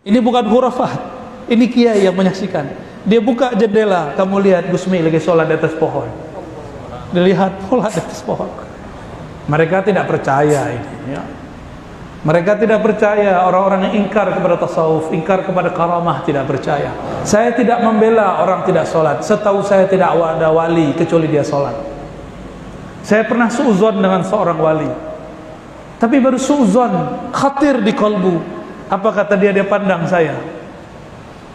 Ini bukan khurafat, ini kiai yang menyaksikan. Dia buka jendela, kamu lihat Gusmi lagi sholat di atas pohon. Dilihat sholat di atas pohon. Mereka tidak percaya ini, ya. Mereka tidak percaya, orang-orang yang ingkar kepada tasawuf, ingkar kepada karamah, tidak percaya. Saya tidak membela orang tidak sholat. Setahu saya tidak ada wali kecuali dia sholat. Saya pernah suuzon dengan seorang wali, tapi baru suuzon, khatir di kalbu. Apa kata dia? Dia pandang saya.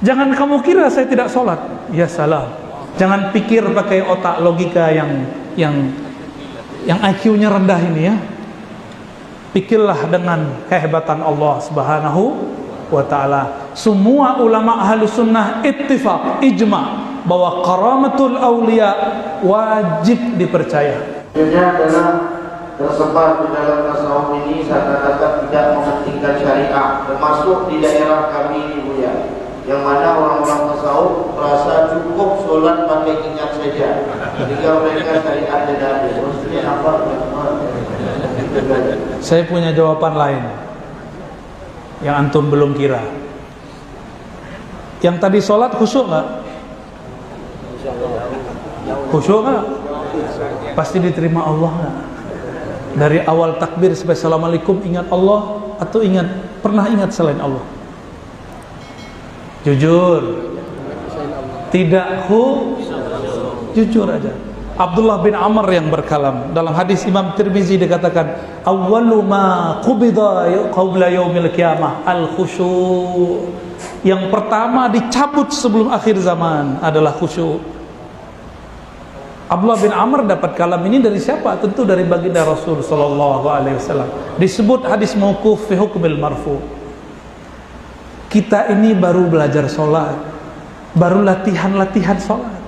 Jangan kamu kira saya tidak sholat. Ya salah. Jangan pikir pakai otak logika yang IQ-nya rendah ini, ya. Pikirlah dengan kehebatan Allah Subhanahu wa ta'ala. Semua ulama ahli sunnah ittifaq, ijma' bahwa karamatul awliya wajib dipercaya. Sebenarnya adalah tersebar di dalam tasawuf ini seakan-akan tidak mementingkan syariah, termasuk di daerah kami ini, Buya, yang mana orang-orang tasawuf merasa cukup sholat pakai ingat saja, sehingga mereka syariat tidak ada. Maksudnya apa? Saya punya jawaban lain yang antum belum kira. Yang tadi sholat khusyuk nggak? Khusyuk nggak? Pasti diterima Allah nggak? Dari awal takbir sampai assalamualaikum ingat Allah atau pernah ingat selain Allah? Jujur. Tidak jujur aja. Abdullah bin Amr yang berkalam dalam hadis Imam Tirmizi dikatakan awwalu ma qubida qabla yaumil qiyamah al khusyu'. Yang pertama dicabut sebelum akhir zaman adalah khusyuk. Abdullah bin Amr dapat kalam ini dari siapa? Tentu dari baginda Rasul sallallahu alaihi wasallam. Disebut hadis mauquf fi hukmil marfu. Kita ini baru belajar sholat, baru latihan sholat.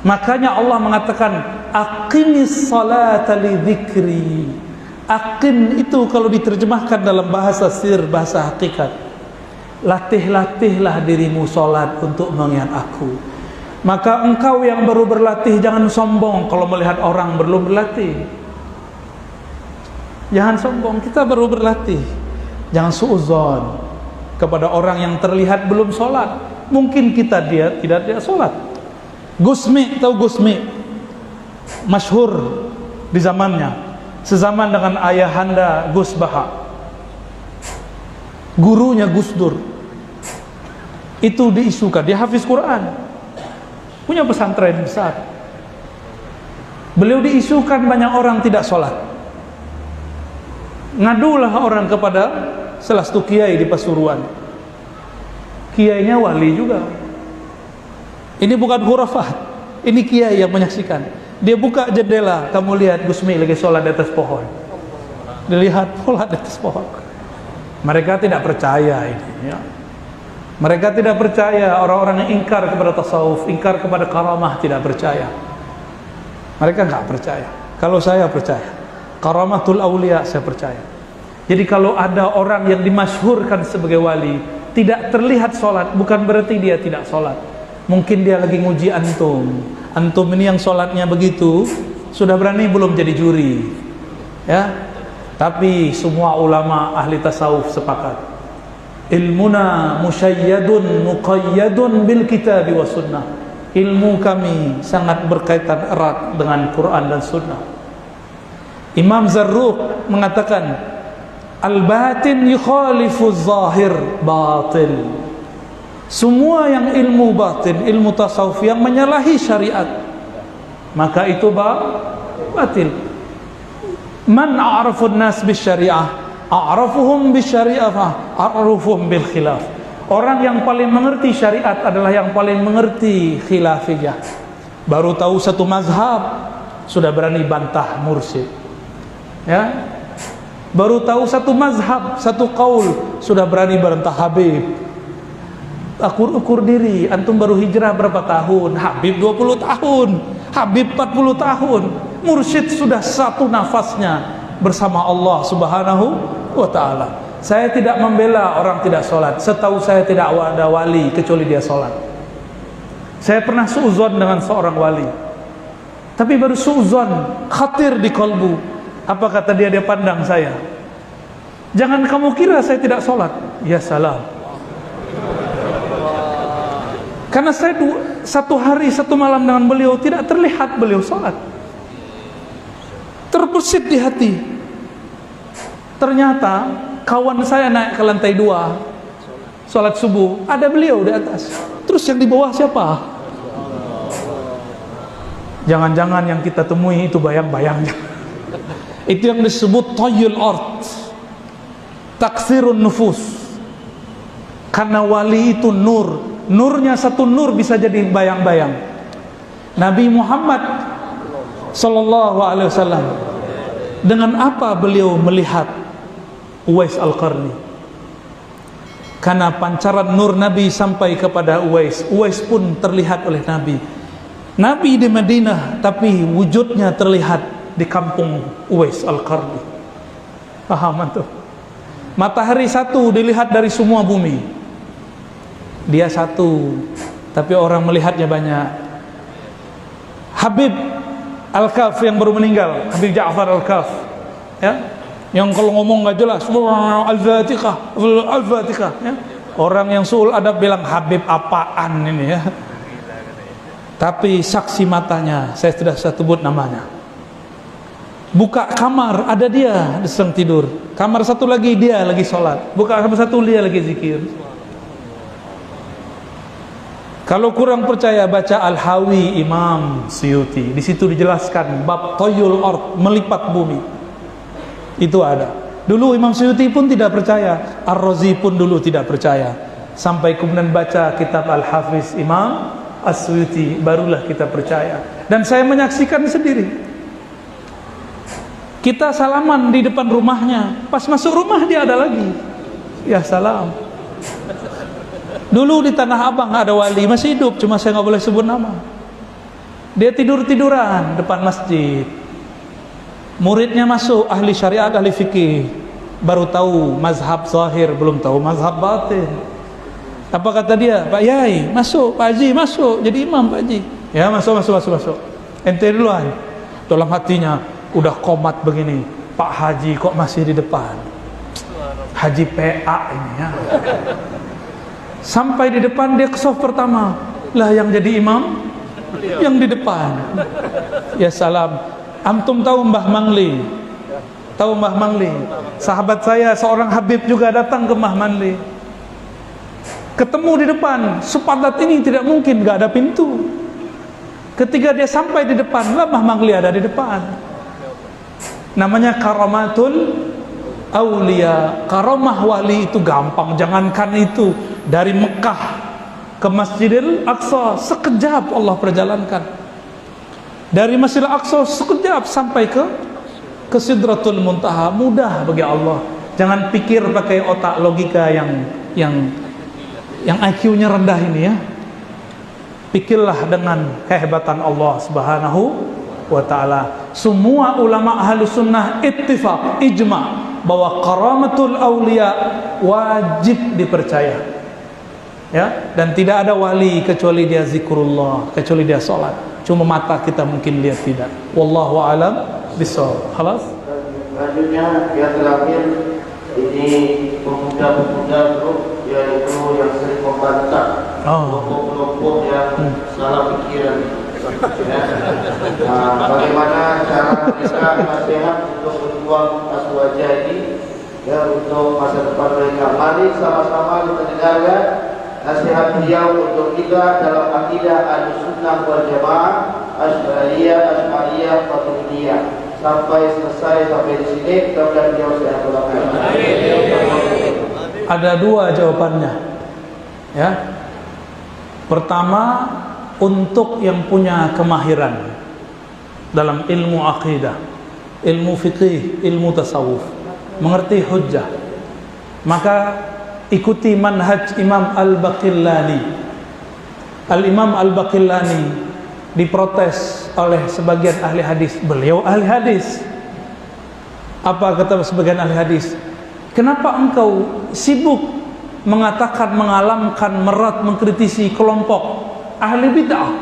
Makanya Allah mengatakan aqimis salata li dzikri. Aqim itu kalau diterjemahkan dalam bahasa sir, bahasa hakikat, latih-latihlah dirimu sholat untuk mengingat aku. Maka engkau yang baru berlatih jangan sombong kalau melihat orang belum berlatih. Jangan sombong, kita baru berlatih. Jangan suudzon kepada orang yang terlihat belum sholat. Mungkin dia tidak sholat. Gusmi, tahu Gusmi? Masyhur di zamannya, sezaman dengan ayahanda Gus Baha, gurunya Gus Dur. Itu diisukan, dia hafiz Quran, punya pesantren besar. Beliau diisukan banyak orang tidak sholat. Ngadulah orang kepada salah satu kiai di Pasuruan. Kiainya wali juga. Ini bukan khurafat, ini kiai yang menyaksikan. Dia buka jendela, kamu lihat Gusmi lagi sholat di atas pohon. Dilihat sholat di atas pohon. Mereka tidak percaya ini, ya. Mereka tidak percaya, orang-orang yang ingkar kepada tasawuf, ingkar kepada karamah, tidak percaya. Mereka nggak percaya. Kalau saya percaya, karamatul aulia saya percaya. Jadi kalau ada orang yang dimasyhurkan sebagai wali, tidak terlihat sholat, bukan berarti dia tidak sholat. Mungkin dia lagi nguji antum. Antum ini yang sholatnya begitu, sudah berani belum jadi juri, ya? Tapi semua ulama ahli tasawuf sepakat, ilmuna musyayyadun muqayyadun bil kitab wa sunnah. Ilmu kami sangat berkaitan erat dengan Quran dan sunnah. Imam Zarruq mengatakan al-batin yukhalifu zahir batil. Semua yang ilmu batin, ilmu tasawuf yang menyalahi syariat, maka itu batil. Man a'rafun nas bisyariah, a'rafuhum bisyariah, a'rafuhum bil khilaf. Orang yang paling mengerti syariat adalah yang paling mengerti khilafiyah. Baru tahu satu mazhab, sudah berani bantah mursyid, ya. Baru tahu satu mazhab, satu qaul, sudah berani bantah Habib. Ukur diri, antum baru hijrah berapa tahun? Habib 20 tahun, Habib 40 tahun. Mursyid sudah satu nafasnya bersama Allah Subhanahu wa ta'ala. Saya tidak membela orang tidak sholat. Setahu saya tidak ada wali kecuali dia sholat. Saya pernah suuzon dengan seorang wali, tapi baru suuzon, khatir di kalbu. Apa kata dia? Dia pandang saya. Jangan kamu kira saya tidak sholat. Ya salah. Karena saya satu hari satu malam dengan beliau tidak terlihat beliau sholat. Terbesit di hati. Ternyata kawan saya naik ke lantai 2 sholat subuh, ada beliau di atas. Terus yang di bawah siapa? Jangan-jangan yang kita temui itu bayang-bayangnya. Itu yang disebut tayyul ard, taksirun nufus. Karena wali itu nur, nurnya satu nur bisa jadi bayang-bayang. Nabi Muhammad sallallahu alaihi wasallam, dengan apa beliau melihat Uwais Al-Qarni? Karena pancaran nur Nabi sampai kepada Uwais. Uwais pun terlihat oleh Nabi. Nabi di Madinah, tapi wujudnya terlihat di kampung Uwais Al-Qarni. Paham tuh? Matahari satu dilihat dari semua bumi. Dia satu, tapi orang melihatnya banyak. Habib Al-Kaf yang baru meninggal, Habib Ja'far Al-Kaf, ya, yang kalau ngomong nggak jelas, Al-Fatihah, Al-Fatihah, ya. Orang yang suul adab bilang Habib apaan ini ya. Tapi saksi matanya, saya tidak bisa sebut namanya. Buka kamar, ada dia sedang tidur. Kamar satu lagi dia lagi sholat. Buka kamar satu dia lagi zikir. Kalau kurang percaya baca Al-Hawi Imam Suyuti. Di situ dijelaskan bab toyul ard, melipat bumi. Itu ada. Dulu Imam Suyuti pun tidak percaya, Ar-Razi pun dulu tidak percaya. Sampai kemudian baca kitab Al-Hafiz Imam As-Suyuti, barulah kita percaya. Dan saya menyaksikan sendiri. Kita salaman di depan rumahnya, pas masuk rumah dia ada lagi. Ya salam. Dulu di Tanah Abang ada wali masih hidup, cuma saya nggak boleh sebut nama. Dia tiduran depan masjid. Muridnya masuk, ahli syariat, ahli fikih, baru tahu mazhab zahir, belum tahu mazhab batin. Apa kata dia? Pak Yai masuk, Pak Haji masuk, jadi imam Pak Haji. Ya masuk. Ente duluan. Dalam hatinya udah komat begini, Pak Haji kok masih di depan? Haji PA ini ya. Sampai di depan dia ke saf pertama. Lah yang jadi imam yang di depan. Ya salam. Antum tahu Mbah Mangli? Tahu Mbah Mangli? Sahabat saya seorang Habib juga datang ke Mbah Mangli. Ketemu di depan, sepadat ini tidak mungkin, gak ada pintu. Ketika dia sampai di depan, lah Mbah Mangli ada di depan. Namanya karamatul aulia. Karamah wali itu gampang, jangankan itu. Dari Mekah ke Masjidil Aqsa sekejap Allah perjalankan. Dari Masjidil Aqsa sekejap sampai ke Sidratul Muntaha, mudah bagi Allah. Jangan pikir pakai otak logika yang IQ-nya rendah ini ya. Pikirlah dengan kehebatan Allah Subhanahu wa taala. Semua ulama ahli sunnah ittifaq, ijma bahwa karamatul aulia wajib dipercaya. Ya, dan tidak ada wali kecuali dia zikrullah, kecuali dia salat. Cuma mata kita mungkin lihat tidak. Wallahu a'lam bishawab. Khalas? Selanjutnya yang terakhir ini pemuda-pemuda grup yaitu yang sering membantah kelompok-kelompok yang salah pikiran. Bagaimana cara mereka nasihat untuk berjuang aswaja ini ya, untuk masa depan mereka. Mari sama-sama kita dengarkan nasihat beliau untuk kita dalam akidah Ahlussunnah wal Jamaah, Asy'ariyah, Maturidiyah. Sampai selesai sampai di sini, mudah-mudahan beliau sehat walafiat. Ada dua jawabannya. Ya. Pertama, untuk yang punya kemahiran dalam ilmu akidah, ilmu fikih, ilmu tasawuf, mengerti hujjah, maka ikuti manhaj Imam Al-Baqillani. Al-Imam Al-Baqillani diprotes oleh sebagian ahli hadis. Beliau ahli hadis. Apa kata sebagian ahli hadis? Kenapa engkau sibuk mengatakan, mengalamkan, merat, mengkritisi kelompok ahli bid'ah?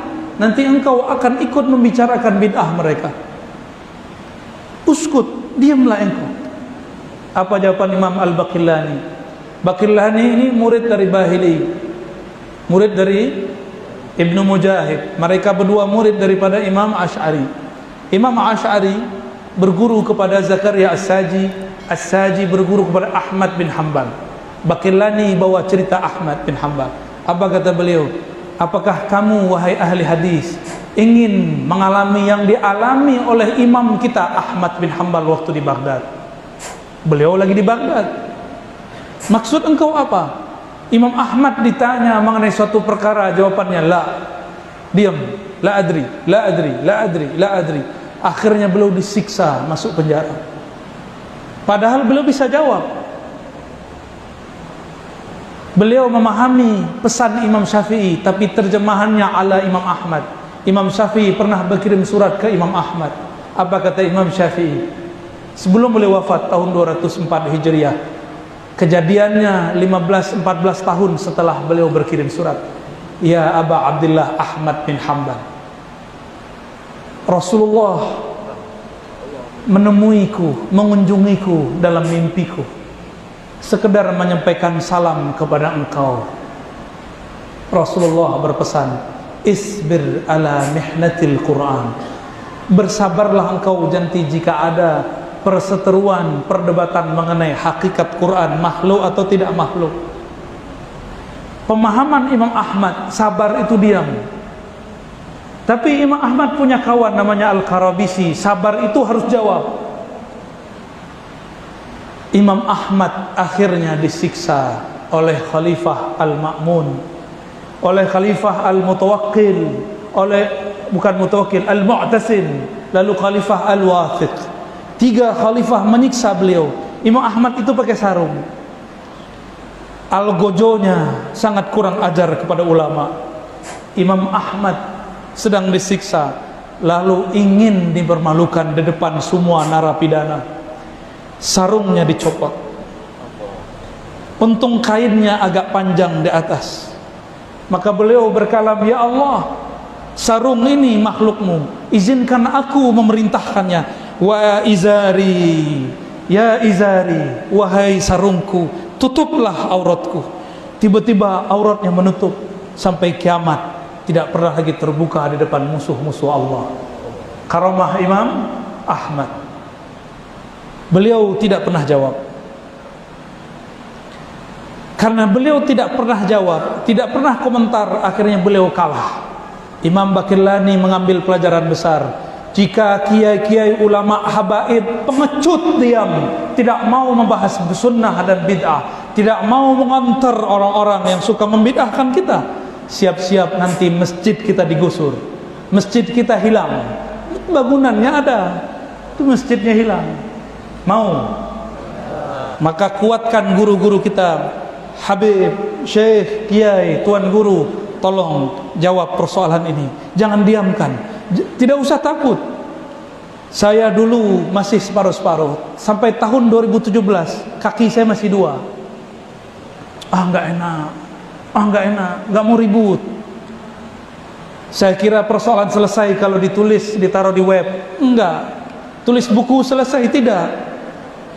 Nanti engkau akan ikut membicarakan bid'ah mereka. Uskut, diamlah engkau. Apa jawaban Imam Al-Baqillani? Baqillani ini murid dari Bahili, murid dari Ibnu Mujahid. Mereka berdua murid daripada Imam Asy'ari. Imam Asy'ari berguru kepada Zakaria As-Saji. As-Saji berguru kepada Ahmad bin Hanbal. Baqillani bawa cerita Ahmad bin Hanbal. Apa kata beliau? Apakah kamu wahai ahli hadis ingin mengalami yang dialami oleh imam kita Ahmad bin Hanbal waktu di Baghdad? Beliau lagi di Baghdad. Maksud engkau apa? Imam Ahmad ditanya mengenai suatu perkara, jawabannya la. Diam, la adri, la adri, la adri, la adri. Akhirnya beliau disiksa, masuk penjara. Padahal beliau bisa jawab. Beliau memahami pesan Imam Syafi'i, tapi terjemahannya ala Imam Ahmad. Imam Syafi'i pernah berkirim surat ke Imam Ahmad. Apa kata Imam Syafi'i? Sebelum beliau wafat tahun 204 Hijriah. Kejadiannya 15-14 tahun setelah beliau berkirim surat. Ya Aba Abdullah Ahmad bin Hanbal, Rasulullah menemuiku, mengunjungiku dalam mimpiku, sekedar menyampaikan salam kepada engkau. Rasulullah berpesan, isbir ala mihnatil Quran. Bersabarlah engkau janti jika ada perseteruan, perdebatan mengenai hakikat Quran, makhluk atau tidak makhluk. Pemahaman Imam Ahmad, sabar itu diam. Tapi Imam Ahmad punya kawan namanya Al-Karabisi, sabar itu harus jawab. Imam Ahmad akhirnya disiksa oleh Khalifah Al-Ma'mun, oleh Khalifah Al-Mutawakkil, oleh bukan Mutawakkil, Al-Mu'tasim, lalu Khalifah Al-Wathiq. 3 khalifah menyiksa beliau. Imam Ahmad itu pakai sarung. Algojonya sangat kurang ajar kepada ulama. Imam Ahmad sedang disiksa, lalu ingin dipermalukan di depan semua narapidana. Sarungnya dicopot. Untung kainnya agak panjang di atas. Maka beliau berkalam, ya Allah, sarung ini makhlukmu, izinkan aku memerintahkannya. Wa izari, ya izari, wahai sarungku, tutuplah auratku. Tiba-tiba auratnya menutup sampai kiamat, tidak pernah lagi terbuka di depan musuh-musuh Allah. Karamah Imam Ahmad. Beliau tidak pernah jawab. Karena beliau tidak pernah jawab, tidak pernah komentar, akhirnya beliau kalah. Imam Baqillani mengambil pelajaran besar. Jika kiai-kiai ulama habaib pengecut diam, tidak mau membahas sunnah dan bid'ah, tidak mau mengantar orang-orang yang suka membid'ahkan kita, siap-siap nanti masjid kita digusur, masjid kita hilang, bangunannya ada, itu masjidnya hilang. Mau? Maka kuatkan guru-guru kita, Habib, Syekh, Kiai, Tuan Guru, tolong jawab persoalan ini, jangan diamkan. Tidak usah takut. Saya dulu masih separuh-separuh. Sampai tahun 2017 kaki saya masih 2. Nggak enak, nggak mau ribut. Saya kira persoalan selesai kalau ditulis, ditaruh di web. Enggak. Tulis buku selesai, tidak.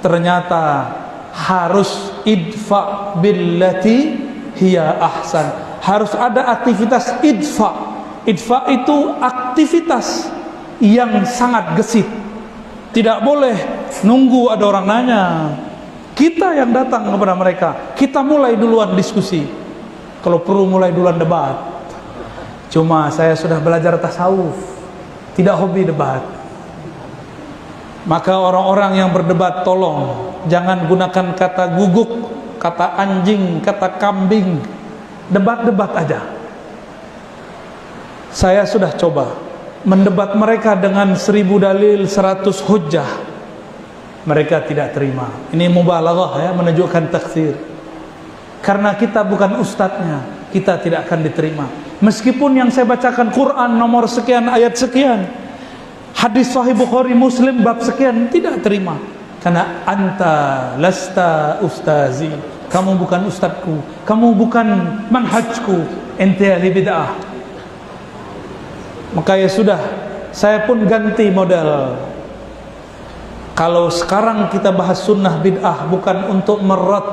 Ternyata harus idfa billati hiya ahsan. Harus ada aktivitas idfa. Idfa itu aktivitas yang sangat gesit. Tidak boleh nunggu ada orang nanya. Kita yang datang kepada mereka, kita mulai duluan diskusi. Kalau perlu mulai duluan debat. Cuma saya sudah belajar tasawuf, tidak hobi debat. Maka orang-orang yang berdebat, tolong jangan gunakan kata guguk, kata anjing, kata kambing. Debat-debat aja. Saya sudah coba mendebat mereka dengan 1000 dalil, 100 hujjah. Mereka tidak terima. Ini mubalaghah ya, menunjukkan taksir. Karena kita bukan ustadznya, kita tidak akan diterima. Meskipun yang saya bacakan Quran nomor sekian, ayat sekian, hadis Sahih Bukhari Muslim bab sekian, tidak terima. Karena anta lasta ustazi, kamu bukan ustadzku, kamu bukan manhajku, ente ahli bid'ah. Maka ya sudah, saya pun ganti model. Kalau sekarang kita bahas sunnah bid'ah, bukan untuk merat,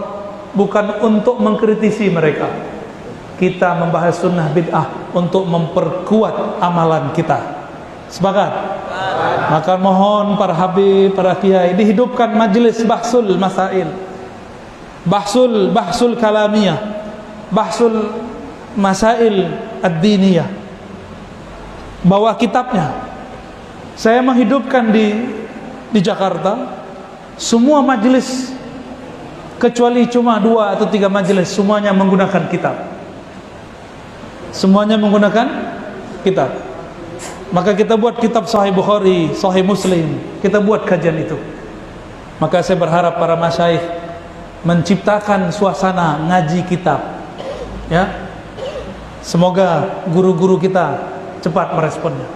bukan untuk mengkritisi mereka. kita membahas sunnah bid'ah untuk memperkuat amalan kita. Sepakat? Maka mohon para habib, para kiai, dihidupkan majelis bahsul masail, bahsul kalamiyah, bahsul masail ad-diniyah. Bawa kitabnya. Saya menghidupkan di Jakarta semua majelis, kecuali cuma 2 atau 3 majelis, semuanya menggunakan kitab. Semuanya menggunakan kitab. Maka kita buat kitab Sahih Bukhari, Sahih Muslim, kita buat kajian itu. Maka saya berharap para masyayikh menciptakan suasana ngaji kitab, ya. Semoga guru-guru kita cepat meresponnya.